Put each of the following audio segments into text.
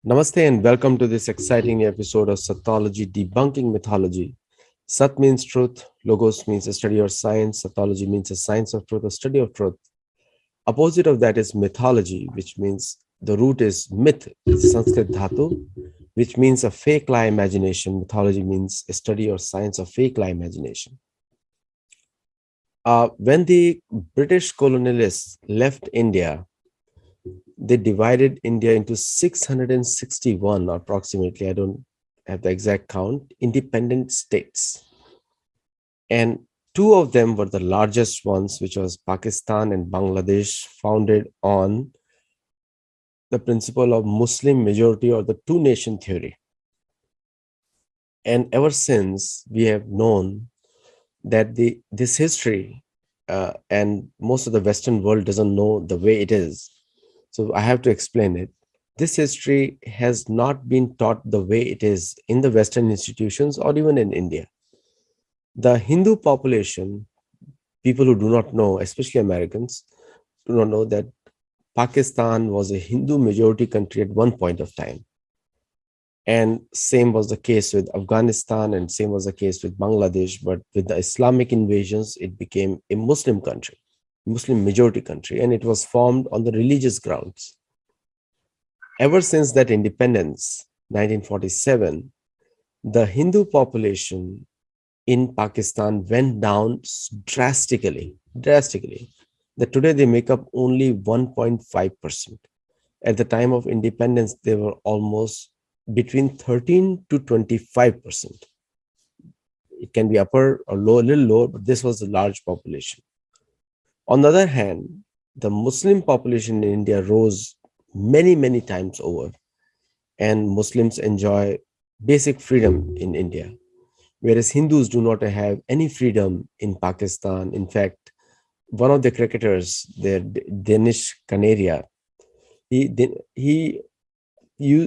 Namaste and welcome to this exciting episode of Satyology Debunking Mythology. Sat means truth, Logos means a study or science, Satyology means a science of truth, a study of truth. Opposite of that is mythology, which means the root is myth, it's Sanskrit dhatu, which means a fake lie imagination. Mythology means a study or science of fake lie imagination. When the British colonialists left India, they divided India into 661, approximately, I don't have the exact count, independent states. And two of them were the largest ones, which was Pakistan and Bangladesh, founded on the principle of Muslim majority or the two nation theory. And ever since, we have known that this history and most of the Western world doesn't know the way it is. So I have to explain it. This history has not been taught the way it is in the Western institutions or even in India. The Hindu population, people who do not know, especially Americans, do not know that Pakistan was a Hindu majority country at one point of time. And same was the case with Afghanistan, and same was the case with Bangladesh. But with the Islamic invasions, it became a Muslim country, Muslim majority country, and it was formed on the religious grounds. Ever since that independence, 1947, the Hindu population in Pakistan went down drastically, drastically. That today they make up only 1.5%. At the time of independence, they were almost between 13 to 25%. It can be upper or low, a little lower, but this was a large population. On the other hand, the Muslim population in India rose many, many times over, and Muslims enjoy basic freedom in India, whereas Hindus do not have any freedom in Pakistan. In fact, one of the cricketers, there, Danish Kaneria, he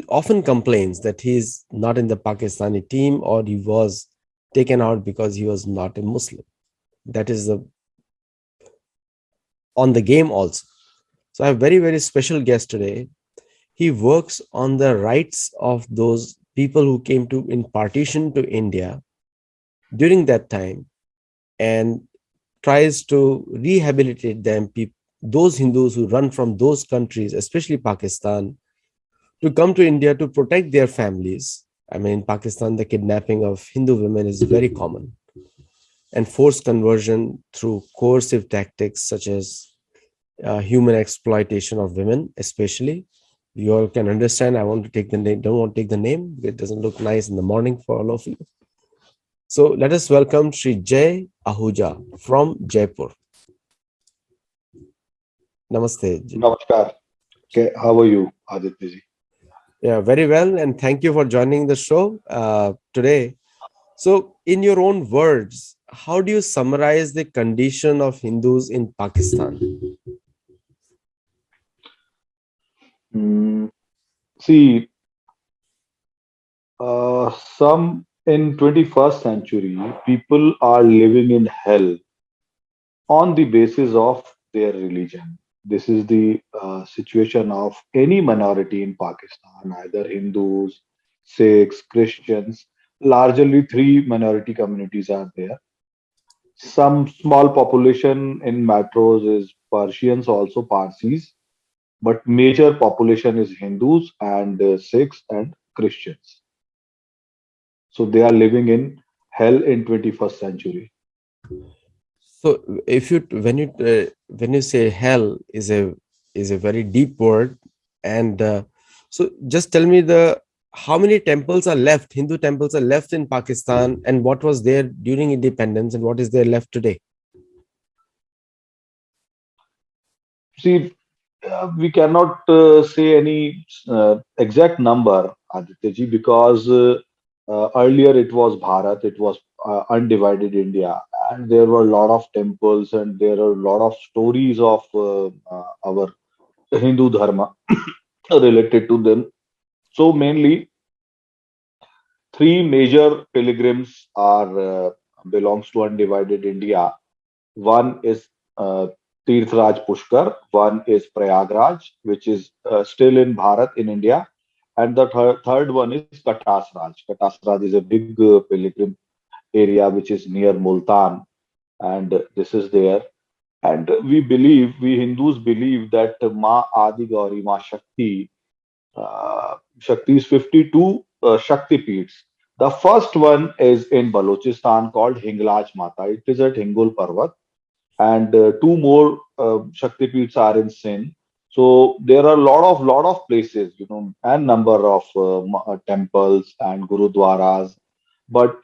often complains that he is not in the Pakistani team or he was taken out because he was not a Muslim. That is on the game also. So I have very, very special guest today. He works on the rights of those people who came to in partition to India during that time and tries to rehabilitate them, those Hindus who run from those countries, especially Pakistan, to come to India to protect their families. I mean, in Pakistan, the kidnapping of Hindu women is very common, and forced conversion through coercive tactics such as human exploitation of women, especially. You all can understand. I want to take the name, don't want to take the name. It doesn't look nice in the morning for all of you. So let us welcome Sri Jay Ahuja from Jaipur. Namaste. Namaskar. Okay, how are you, Aditya ji? Yeah, very well. And thank you for joining the show today. So, in your own words, how do you summarize the condition of Hindus in Pakistan? Mm, See, some in 21st century, people are living in hell on the basis of their religion. This is the situation of any minority in Pakistan, either Hindus, Sikhs, Christians. Largely, three minority communities are there. Some small population in metros is Persians, also Parsis, but major population is Hindus and Sikhs and Christians. So they are living in hell in 21st century. So, if you when you say hell is a very deep word, and so just tell me the how many temples are left, Hindu temples are left in Pakistan, and what was there during independence, and what is there left today? See, we cannot say any exact number, Aditya because earlier it was Bharat, it was undivided India, and there were a lot of temples and there are a lot of stories of our Hindu dharma related to them. So mainly three major pilgrims are belongs to undivided India. One is Tirthraj Pushkar, one is Prayagraj, which is still in Bharat in India, and the third one is Katasraj. Katasraj is a big pilgrim area which is near Multan, and this is there. And we Hindus believe that Ma Adi Gauri, Ma Shakti, Shakti's 52 Shakti Peeths. The first one is in Balochistan called Hinglaj Mata. It is at Hingul Parvat, and two more Shakti Peeths are in Sindh. So there are a lot of places, and number of temples and gurudwaras, but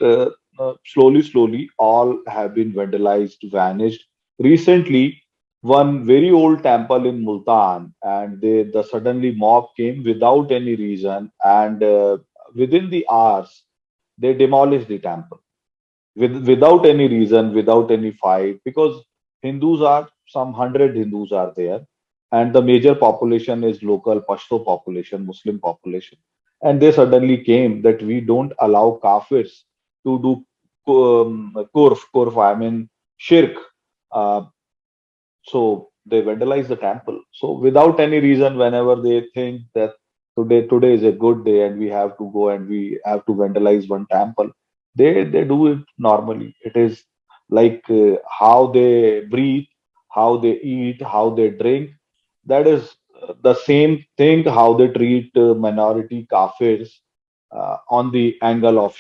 slowly, all have been vandalized, vanished. Recently, one very old temple in Multan, and the suddenly mob came without any reason, and within the hours, they demolished the temple without any reason, without any fight, because Hindus are some 100 Hindus are there, and the major population is local Pashto population, Muslim population, and they suddenly came that we don't allow kafirs to do kurf, I mean shirk. Uh, so they vandalize the temple. So without any reason, whenever they think that today is a good day and we have to go and we have to vandalize one temple, they do it normally. It is like how they breathe, how they eat, how they drink. That is the same thing how they treat minority kafirs on the angle of